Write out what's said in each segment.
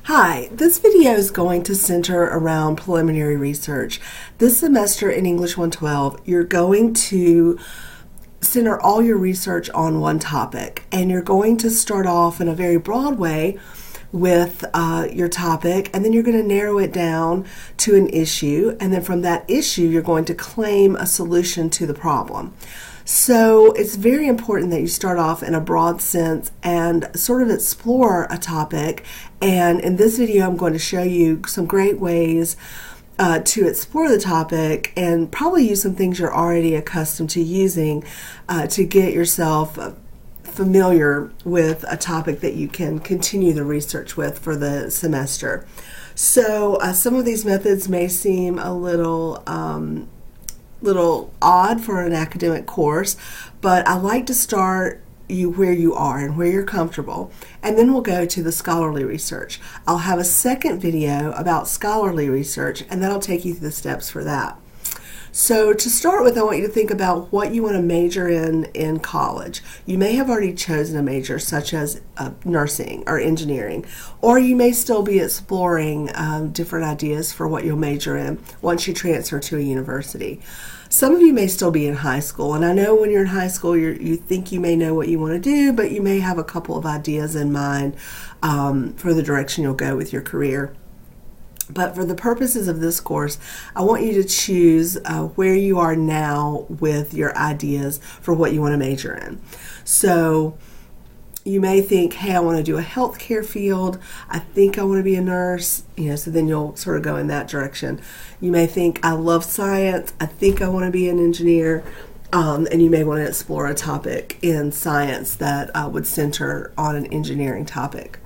Hi, this video is going to center around preliminary research. This semester in English 112, you're going to center all your research on one topic, and you're going to start off in a very broad way with your topic, and then you're going to narrow it down to an issue, and then from that issue you're going to claim a solution to the problem. So it's very important that you start off in a broad sense and sort of explore a topic. And in this video, I'm going to show you some great ways to explore the topic and probably use some things you're already accustomed to using to get yourself familiar with a topic that you can continue the research with for the semester. So some of these methods may seem a little odd for an academic course, but I like to start you where you are and where you're comfortable, and then we'll go to the scholarly research. I'll have a second video about scholarly research, and that'll take you through the steps for that. So to start with, I want you to think about what you want to major in college. You may have already chosen a major such as nursing or engineering, or you may still be exploring different ideas for what you'll major in once you transfer to a university. Some of you may still be in high school, and I know when you're in high school you think you may know what you want to do, but you may have a couple of ideas in mind for the direction you'll go with your career. But for the purposes of this course, I want you to choose where you are now with your ideas for what you want to major in. So you may think, hey, I want to do a healthcare field. I think I want to be a nurse, so then you'll sort of go in that direction. You may think, I love science. I think I want to be an engineer. And you may want to explore a topic in science that would center on an engineering topic.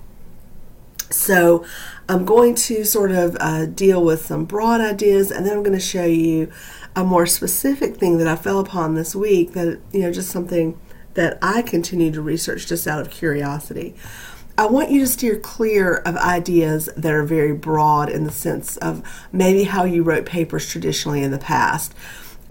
So I'm going to sort of deal with some broad ideas, and then I'm going to show you a more specific thing that I fell upon this week that, just something that I continue to research just out of curiosity. I want you to steer clear of ideas that are very broad in the sense of maybe how you wrote papers traditionally in the past.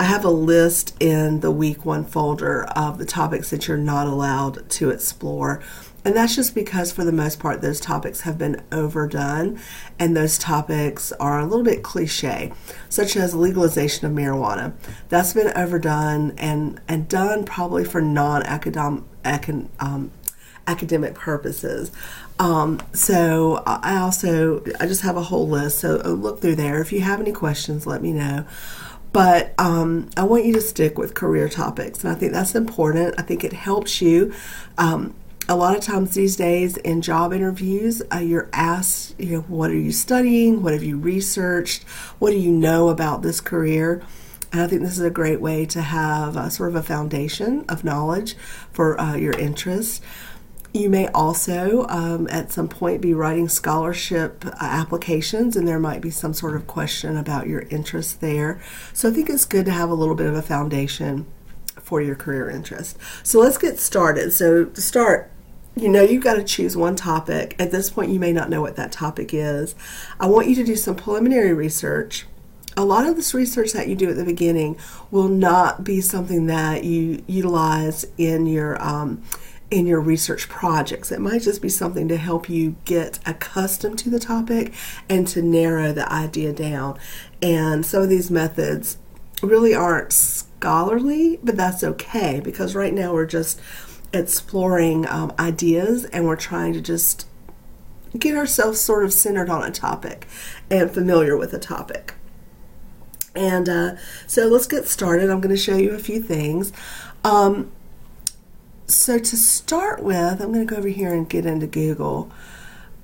I have a list in the week 1 folder of the topics that you're not allowed to explore. And that's just because for the most part those topics have been overdone, and those topics are a little bit cliche, such as legalization of marijuana. That's been overdone and done probably for non-academic academic purposes. So I just have a whole list, so look through there. If you have any questions, let me know. But I want you to stick with career topics, and I think that's important. I think it helps you. A lot of times these days in job interviews, you're asked, what are you studying? What have you researched? What do you know about this career? And I think this is a great way to have sort of a foundation of knowledge for your interests. You may also, at some point, be writing scholarship applications, and there might be some sort of question about your interest there. So I think it's good to have a little bit of a foundation for your career interest. So let's get started. So to start, you've got to choose one topic. At this point, you may not know what that topic is. I want you to do some preliminary research. A lot of this research that you do at the beginning will not be something that you utilize in your research projects. It might just be something to help you get accustomed to the topic and to narrow the idea down. And some of these methods really aren't scholarly, but that's okay, because right now we're just exploring ideas, and we're trying to just get ourselves sort of centered on a topic and familiar with a topic. And so let's get started. I'm going to show you a few things. So to start with, I'm going to go over here and get into Google.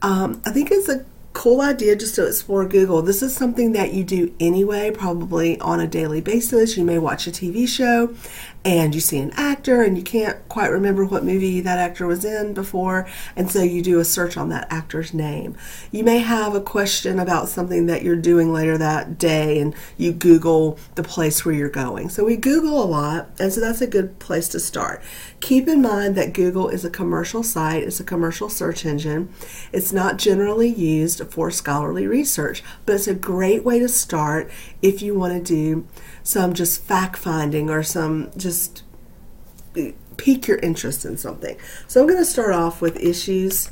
I think it's a cool idea just to explore Google. This is something that you do anyway, probably on a daily basis. You may watch a TV show and you see an actor and you can't quite remember what movie that actor was in before, and so you do a search on that actor's name. You may have a question about something that you're doing later that day, and you Google the place where you're going. So we Google a lot, and so that's a good place to start. Keep in mind that Google is a commercial site. It's a commercial search engine. It's not generally used for scholarly research, but it's a great way to start if you want to do some just fact-finding or some just pique your interest in something. So I'm going to start off with issues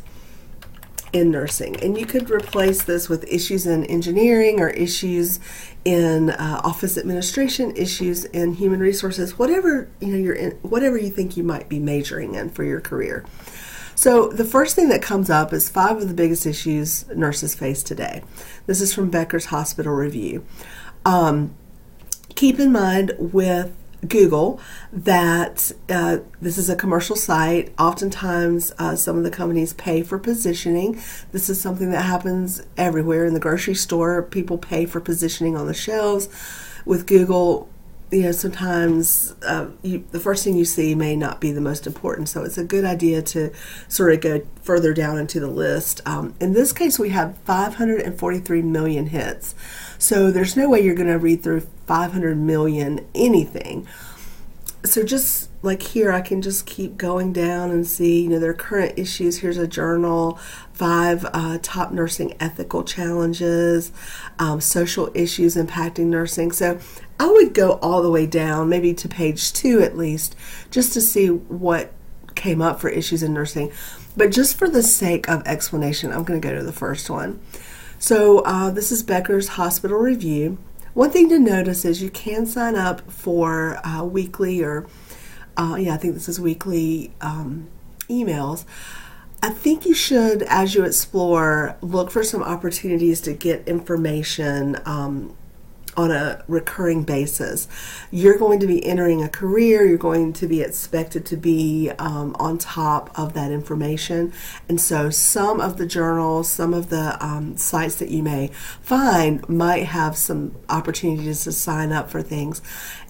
in nursing. And you could replace this with issues in engineering or issues in office administration, issues in human resources, whatever you're in, whatever you think you might be majoring in for your career. So the first thing that comes up is 5 of the biggest issues nurses face today. This is from Becker's Hospital Review. Keep in mind with Google that this is a commercial site. Oftentimes some of the companies pay for positioning. This is something that happens everywhere. In the grocery store, people pay for positioning on the shelves. With Google, sometimes the first thing you see may not be the most important, so it's a good idea to sort of go further down into the list. In this case, we have 543 million hits, so there's no way you're going to read through 500 million anything. So just like here, I can just keep going down and see, their current issues. Here's a journal, 5 top nursing ethical challenges, social issues impacting nursing. So I would go all the way down, maybe to page 2 at least, just to see what came up for issues in nursing. But just for the sake of explanation, I'm going to go to the first one. So this is Becker's Hospital Review. One thing to notice is you can sign up for weekly or, I think this is weekly emails. I think you should, as you explore, look for some opportunities to get information on a recurring basis. You're going to be entering a career, you're going to be expected to be on top of that information, and so some of the journals, some of the sites that you may find might have some opportunities to sign up for things,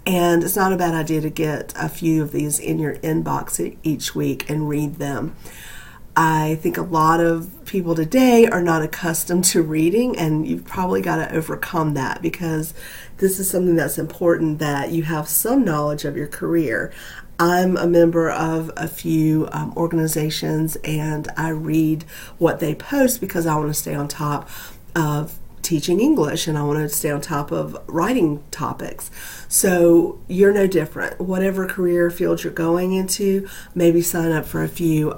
and it's not a bad idea to get a few of these in your inbox each week and read them. I think a lot of people today are not accustomed to reading, and you've probably got to overcome that, because this is something that's important, that you have some knowledge of your career. I'm a member of a few organizations, and I read what they post because I want to stay on top of teaching English, and I want to stay on top of writing topics. So you're no different. Whatever career field you're going into, maybe sign up for a few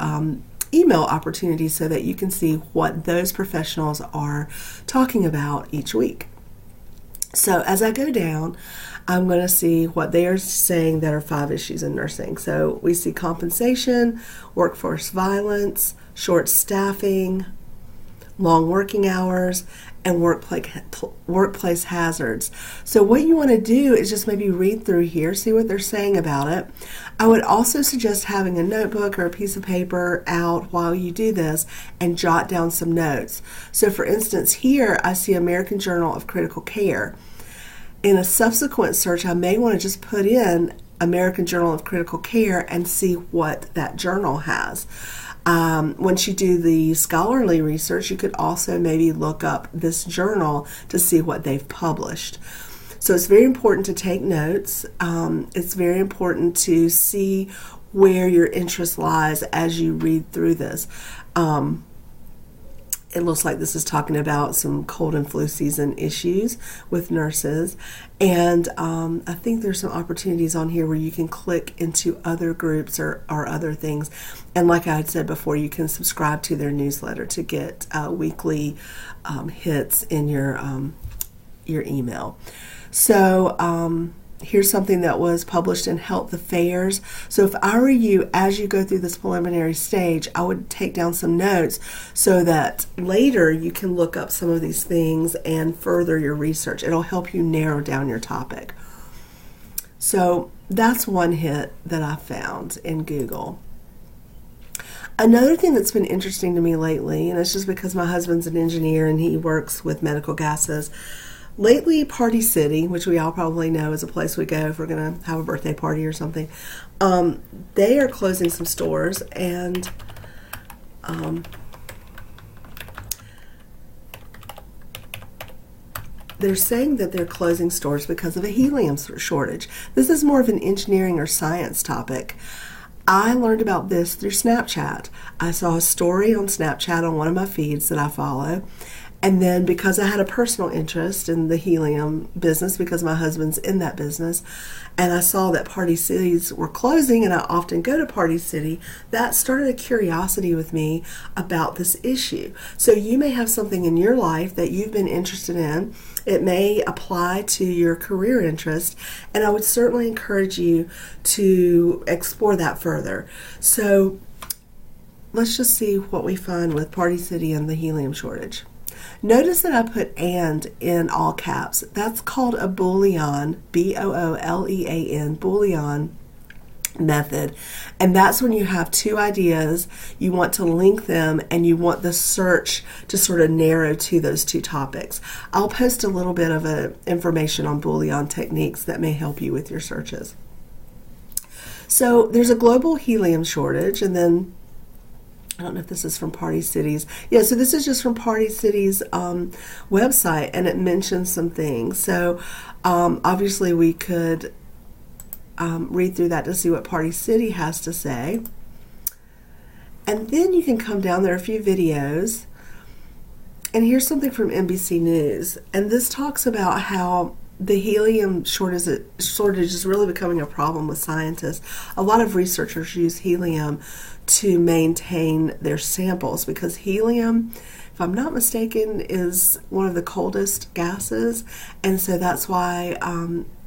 email opportunities so that you can see what those professionals are talking about each week. So as I go down, I'm going to see what they are saying that are 5 issues in nursing. So we see compensation, workforce violence, short staffing, long working hours, and workplace hazards. So what you want to do is just maybe read through here, see what they're saying about it. I would also suggest having a notebook or a piece of paper out while you do this and jot down some notes. So for instance, here I see American Journal of Critical Care. In a subsequent search, I may want to just put in American Journal of Critical Care and see what that journal has. Once you do the scholarly research, you could also maybe look up this journal to see what they've published. So it's very important to take notes. It's very important to see where your interest lies as you read through this. It looks like this is talking about some cold and flu season issues with nurses. And I think there's some opportunities on here where you can click into other groups or other things. And like I had said before, you can subscribe to their newsletter to get weekly hits in your email. So here's something that was published in Health Affairs. So if I were you, as you go through this preliminary stage, I would take down some notes so that later you can look up some of these things and further your research. It'll help you narrow down your topic. So that's one hit that I found in Google. Another thing that's been interesting to me lately, and it's just because my husband's an engineer and he works with medical gases, lately, Party City, which we all probably know is a place we go if we're going to have a birthday party or something, they are closing some stores, and they're saying that they're closing stores because of a helium shortage. This is more of an engineering or science topic. I learned about this through Snapchat. I saw a story on Snapchat on one of my feeds that I follow, And then because I had a personal interest in the helium business, because my husband's in that business, and I saw that Party Cities were closing, and I often go to Party City, that started a curiosity with me about this issue. So you may have something in your life that you've been interested in. It may apply to your career interest, and I would certainly encourage you to explore that further. So let's just see what we find with Party City and the helium shortage. Notice that I put "and" in all caps. That's called a Boolean, Boolean, Boolean method. And that's when you have two ideas, you want to link them, and you want the search to sort of narrow to those two topics. I'll post a little bit of information on Boolean techniques that may help you with your searches. So there's a global helium shortage, and then I don't know if this is from Party Cities. Yeah, so this is just from Party Cities' website, and it mentions some things. So obviously we could read through that to see what Party City has to say. And then you can come down, there are a few videos. And here's something from NBC News. And this talks about how the helium shortage is really becoming a problem with scientists. A lot of researchers use helium to maintain their samples because helium, if I'm not mistaken, is one of the coldest gases, and so that's why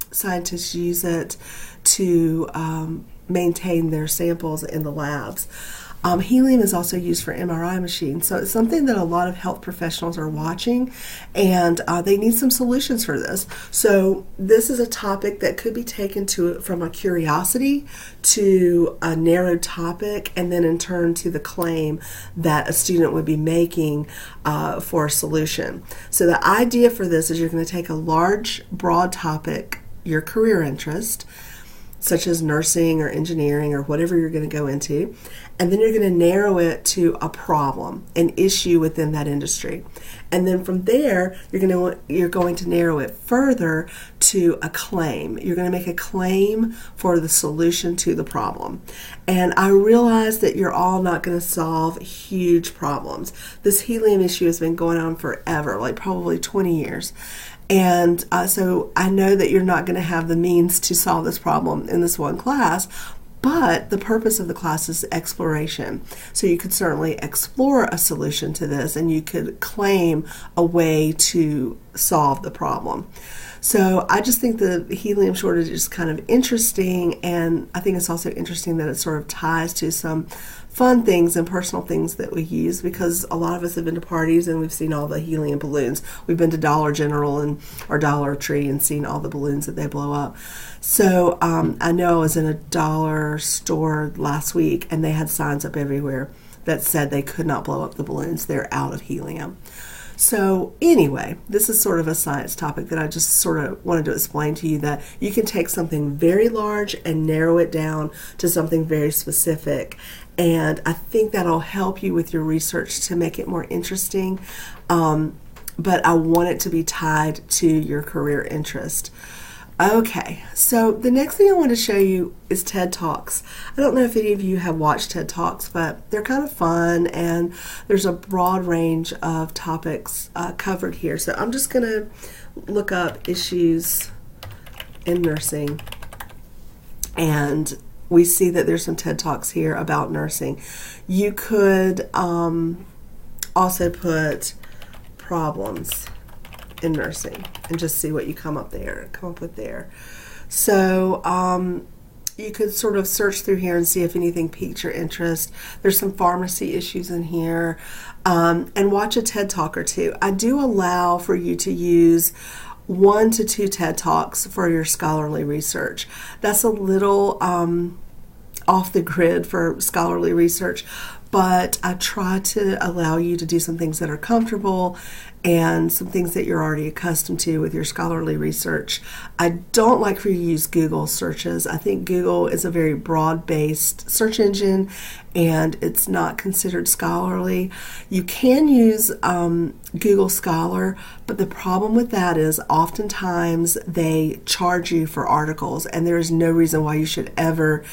scientists use it to maintain their samples in the labs. Helium is also used for MRI machines, so it's something that a lot of health professionals are watching, and they need some solutions for this. So this is a topic that could be taken from a curiosity to a narrow topic, and then in turn to the claim that a student would be making for a solution. So the idea for this is you're going to take a large, broad topic, your career interest, such as nursing or engineering or whatever you're going to go into, and then you're going to narrow it to a problem, an issue within that industry. And then from there, you're going to narrow it further to a claim. You're going to make a claim for the solution to the problem. And I realize that you're all not going to solve huge problems. This helium issue has been going on forever, like probably 20 years. And so I know that you're not going to have the means to solve this problem in this one class, but the purpose of the class is exploration. So you could certainly explore a solution to this, and you could claim a way to solve the problem. So I just think the helium shortage is kind of interesting, and I think it's also interesting that it sort of ties to some fun things and personal things that we use, because a lot of us have been to parties and we've seen all the helium balloons. We've been to Dollar General or Dollar Tree and seen all the balloons that they blow up. So I know I was in a dollar store last week, and they had signs up everywhere that said they could not blow up the balloons. They're out of helium. So anyway, this is sort of a science topic that I just sort of wanted to explain to you, that you can take something very large and narrow it down to something very specific. And I think that'll help you with your research to make it more interesting. But I want it to be tied to your career interest. Okay, so the next thing I want to show you is TED Talks. I don't know if any of you have watched TED Talks, but they're kind of fun, and there's a broad range of topics covered here. So I'm just going to look up issues in nursing, and we see that there's some TED Talks here about nursing. You could also put problems in nursing and just see what you come up with there. So you could sort of search through here and see if anything piqued your interest. There's some pharmacy issues in here, and watch a TED Talk or two. I do allow for you to use 1 to 2 TED Talks for your scholarly research. That's a little off the grid for scholarly research, but I try to allow you to do some things that are comfortable and some things that you're already accustomed to with your scholarly research. I don't like for you to use Google searches. I think Google is a very broad-based search engine, and it's not considered scholarly. You can use Google Scholar, but the problem with that is oftentimes they charge you for articles, and there is no reason why you should ever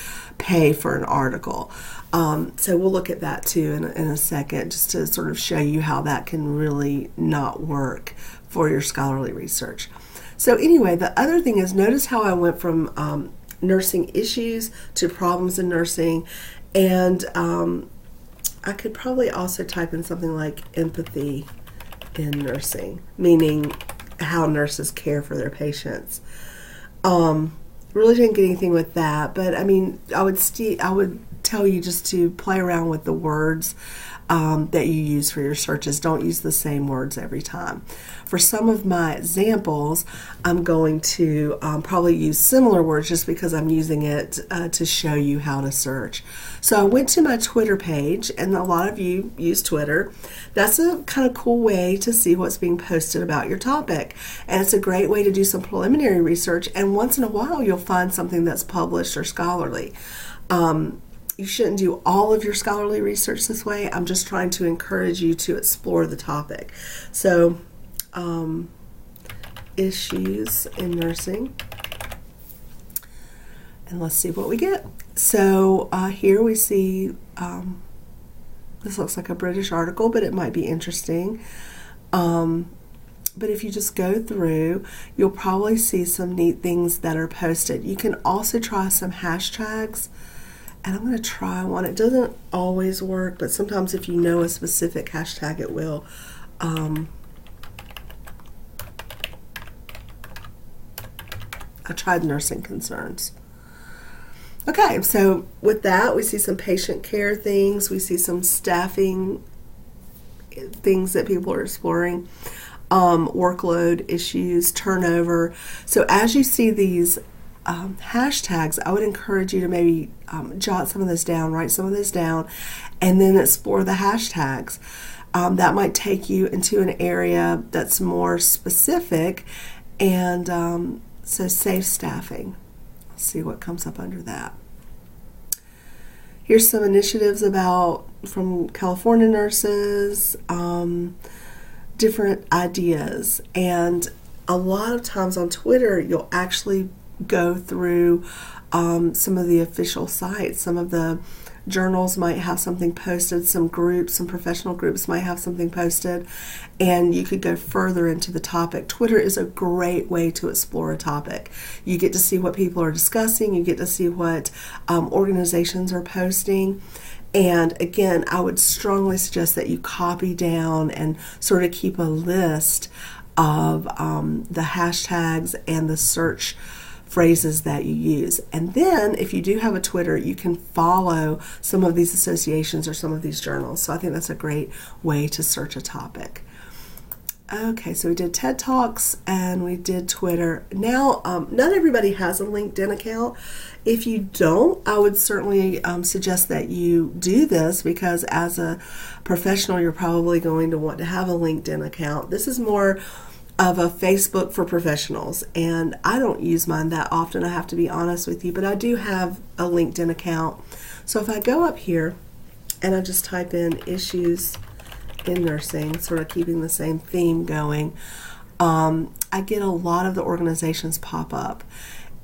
pay for an article. So we'll look at that too in a second, just to sort of show you how that can really not work for your scholarly research. So anyway, the other thing is, notice how I went from nursing issues to problems in nursing, and I could probably also type in something like empathy in nursing, meaning how nurses care for their patients. Really didn't get anything with that, but I mean, I would tell you just to play around with the words that you use for your searches. Don't use the same words every time. For some of my examples, I'm going to probably use similar words just because I'm using it to show you how to search. So I went to my Twitter page, and a lot of you use Twitter. That's a kind of cool way to see what's being posted about your topic, and it's a great way to do some preliminary research, and once in a while you'll find something that's published or scholarly. You shouldn't do all of your scholarly research this way. I'm just trying to encourage you to explore the topic. So, issues in nursing. And let's see what we get. So here we see, this looks like a British article, but it might be interesting. But if you just go through, you'll probably see some neat things that are posted. You can also try some hashtags. And I'm going to try one. It doesn't always work, but sometimes if you know a specific hashtag, it will. I tried nursing concerns. Okay, so with that, we see some patient care things. We see some staffing things that people are exploring. Workload issues, turnover. So as you see these hashtags, I would encourage you to maybe jot some of this down, write some of this down, and then explore the hashtags. That might take you into an area that's more specific, and so safe staffing. Let's see what comes up under that. Here's some initiatives from California nurses, different ideas, and a lot of times on Twitter you'll actually go through some of the official sites. Some of the journals might have something posted, some professional groups might have something posted, and you could go further into the topic. Twitter is a great way to explore a topic. You get to see what people are discussing, you get to see what organizations are posting. And again, I would strongly suggest that you copy down and sort of keep a list of the hashtags and the search phrases that you use. And then if you do have a Twitter, you can follow some of these associations or some of these journals. So I think that's a great way to search a topic. Okay, so we did TED Talks and we did Twitter. Now, not everybody has a LinkedIn account. If you don't, I would certainly suggest that you do this, because as a professional, you're probably going to want to have a LinkedIn account. This is more of a Facebook for professionals, and I don't use mine that often, I have to be honest with you, but I do have a LinkedIn account. So if I go up here and I just type in issues in nursing, sort of keeping the same theme going, I get a lot of the organizations pop up,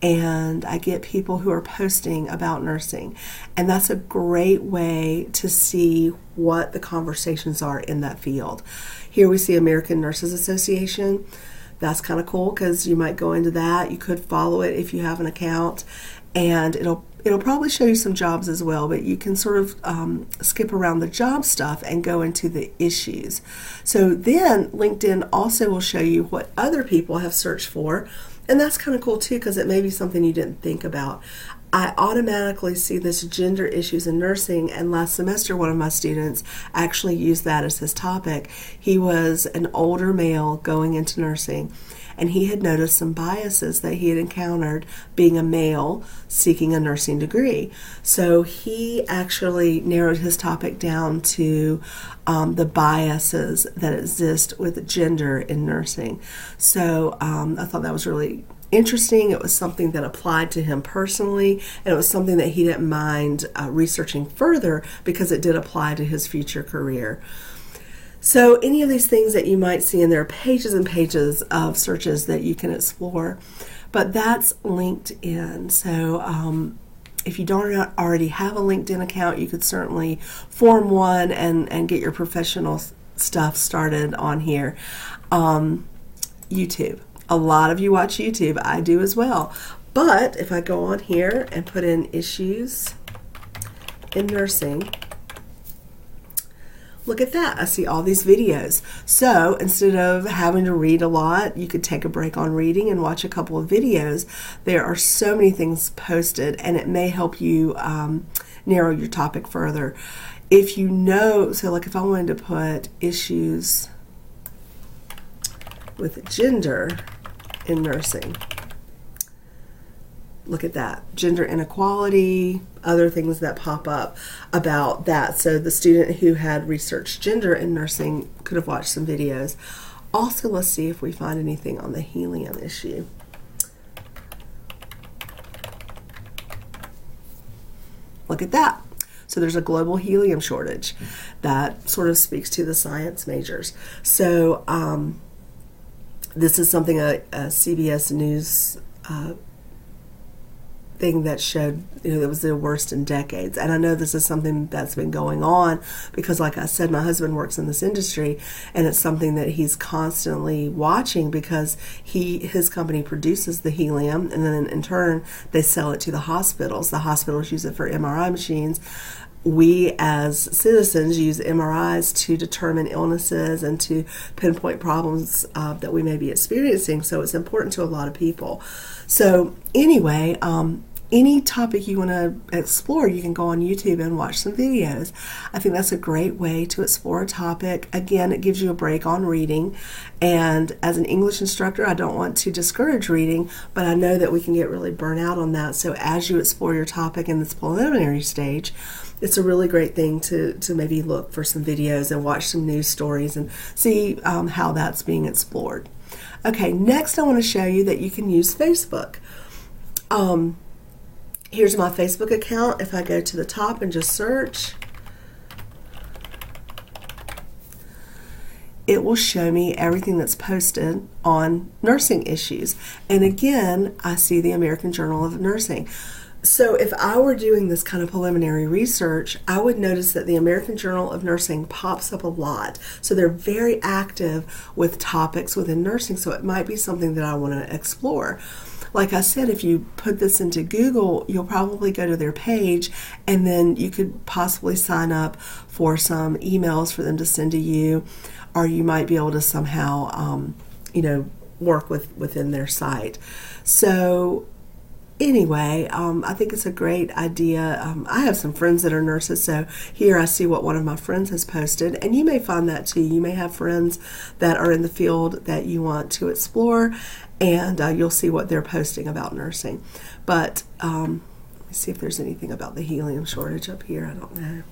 and I get people who are posting about nursing, and that's a great way to see what the conversations are in that field. Here we see American Nurses Association. That's kind of cool, because you might go into that. You could follow it if you have an account, and it'll probably show you some jobs as well, but you can sort of skip around the job stuff and go into the issues. So then LinkedIn also will show you what other people have searched for, and that's kind of cool too, because it may be something you didn't think about. I automatically see this gender issues in nursing, and last semester one of my students actually used that as his topic. He was an older male going into nursing, and he had noticed some biases that he had encountered being a male seeking a nursing degree. So he actually narrowed his topic down to the biases that exist with gender in nursing. So I thought that was really interesting. It was something that applied to him personally, and it was something that he didn't mind researching further, because it did apply to his future career. So any of these things that you might see, and there are pages and pages of searches that you can explore, but that's LinkedIn. So If you don't already have a LinkedIn account, you could certainly form one and get your professional stuff started on here. YouTube. A lot of you watch YouTube. I do as well. But if I go on here and put in issues in nursing, look at that. I see all these videos. So instead of having to read a lot, you could take a break on reading and watch a couple of videos. There are so many things posted, and it may help you narrow your topic further. If you know, so like if I wanted to put issues with gender in nursing, look at that. Gender inequality, other things that pop up about that. So the student who had researched gender in nursing could have watched some videos. Also, let's see if we find anything on the helium issue. Look at that. So there's a global helium shortage. That sort of speaks to the science majors. So this is something a CBS News thing that showed, that was the worst in decades. And I know this is something that's been going on because, like I said, my husband works in this industry, and it's something that he's constantly watching because his company produces the helium, and then in turn they sell it to the hospitals. The hospitals use it for MRI machines. We as citizens use MRIs to determine illnesses and to pinpoint problems that we may be experiencing. So it's important to a lot of people. So anyway, any topic you want to explore, you can go on YouTube and watch some videos. I think that's a great way to explore a topic. Again, it gives you a break on reading. And as an English instructor, I don't want to discourage reading, but I know that we can get really burnt out on that. So as you explore your topic in this preliminary stage, it's a really great thing to maybe look for some videos and watch some news stories and see how that's being explored. Okay, next I want to show you that you can use Facebook. Here's my Facebook account. If I go to the top and just search, it will show me everything that's posted on nursing issues. And again, I see the American Journal of Nursing. So if I were doing this kind of preliminary research, I would notice that the American Journal of Nursing pops up a lot. So they're very active with topics within nursing, so it might be something that I want to explore. Like I said, if you put this into Google, you'll probably go to their page, and then you could possibly sign up for some emails for them to send to you, or you might be able to somehow, work within their site. So anyway, I think it's a great idea. I have some friends that are nurses, so here I see what one of my friends has posted, and you may find that too. You may have friends that are in the field that you want to explore, and you'll see what they're posting about nursing. But let me see if there's anything about the helium shortage up here. I don't know.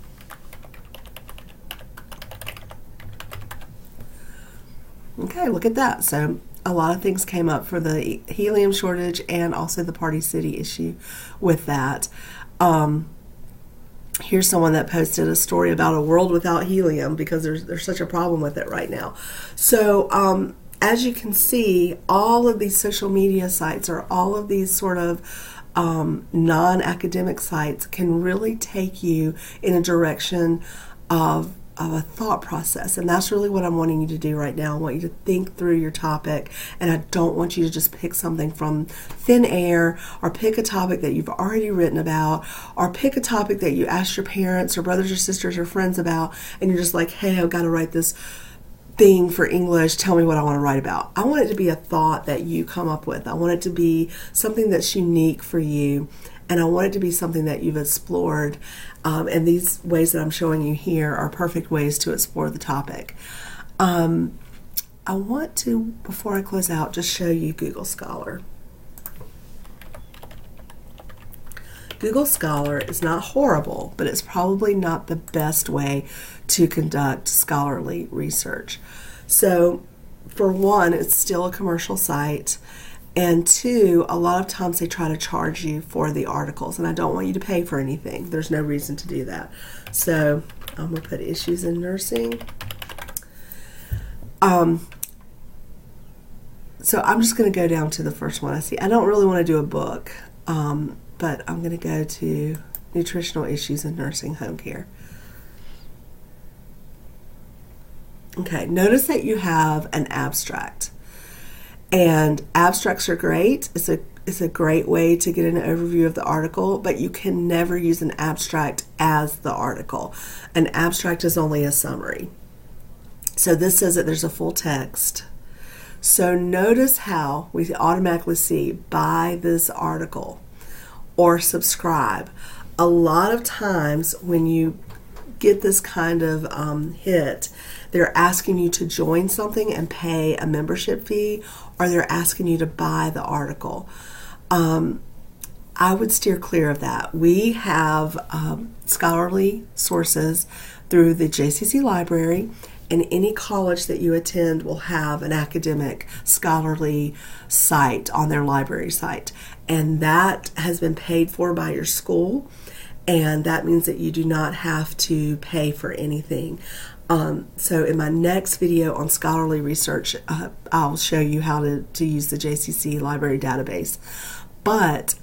Okay, look at that. So a lot of things came up for the helium shortage and also the Party City issue with that. Here's someone that posted a story about a world without helium because there's such a problem with it right now. So as you can see, all of these social media sites or all of these sort of non-academic sites can really take you in a direction of a thought process, and that's really what I'm wanting you to do right now. I want you to think through your topic, and I don't want you to just pick something from thin air or pick a topic that you've already written about or pick a topic that you asked your parents or brothers or sisters or friends about, and you're just like, hey, I've got to write this thing for English, tell me what I want to write about. I want it to be a thought that you come up with. I want it to be something that's unique for you, and I want it to be something that you've explored. And these ways that I'm showing you here are perfect ways to explore the topic. I want to, before I close out, just show you Google Scholar. Google Scholar is not horrible, but it's probably not the best way to conduct scholarly research. So, for one, it's still a commercial site. And two, a lot of times they try to charge you for the articles, and I don't want you to pay for anything. There's no reason to do that. So I'm going to put issues in nursing. So I'm just going to go down to the first one I see. I don't really want to do a book. but I'm going to go to nutritional issues in nursing home care. Okay, notice that you have an abstract. And abstracts are great. It's a great way to get an overview of the article, but you can never use an abstract as the article. An abstract is only a summary. So this says that there's a full text. So notice how we automatically see buy this article or subscribe. A lot of times when you get this kind of hit, they're asking you to join something and pay a membership fee, or they're asking you to buy the article. I would steer clear of that. We have scholarly sources through the JCC library, and any college that you attend will have an academic scholarly site on their library site, and that has been paid for by your school, and that means that you do not have to pay for anything. So in my next video on scholarly research, I'll show you how to use the JCC library database. But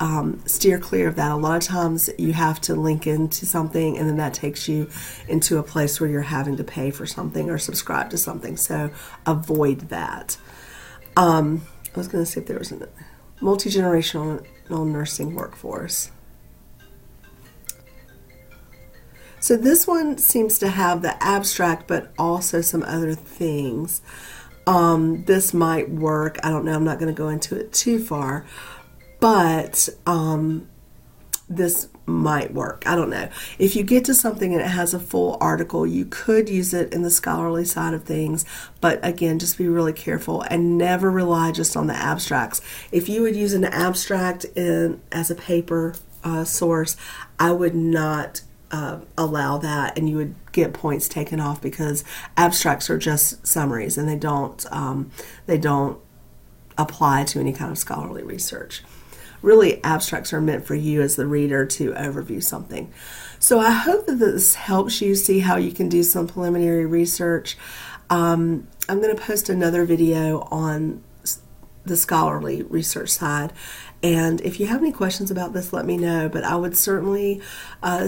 steer clear of that. A lot of times you have to link into something, and then that takes you into a place where you're having to pay for something or subscribe to something. So avoid that. I was going to see if there was a multi-generational nursing workforce. So this one seems to have the abstract, but also some other things. This might work. I don't know. I'm not going to go into it too far. But this might work. I don't know. If you get to something and it has a full article, you could use it in the scholarly side of things. But again, just be really careful and never rely just on the abstracts. If you would use an abstract as a paper source, I would not allow that, and you would get points taken off, because abstracts are just summaries and they don't apply to any kind of scholarly research. Really, abstracts are meant for you as the reader to overview something. So I hope that this helps you see how you can do some preliminary research. I'm going to post another video on the scholarly research side, and if you have any questions about this, let me know. But I would certainly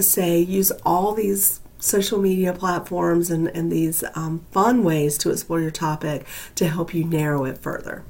say use all these social media platforms and these fun ways to explore your topic to help you narrow it further.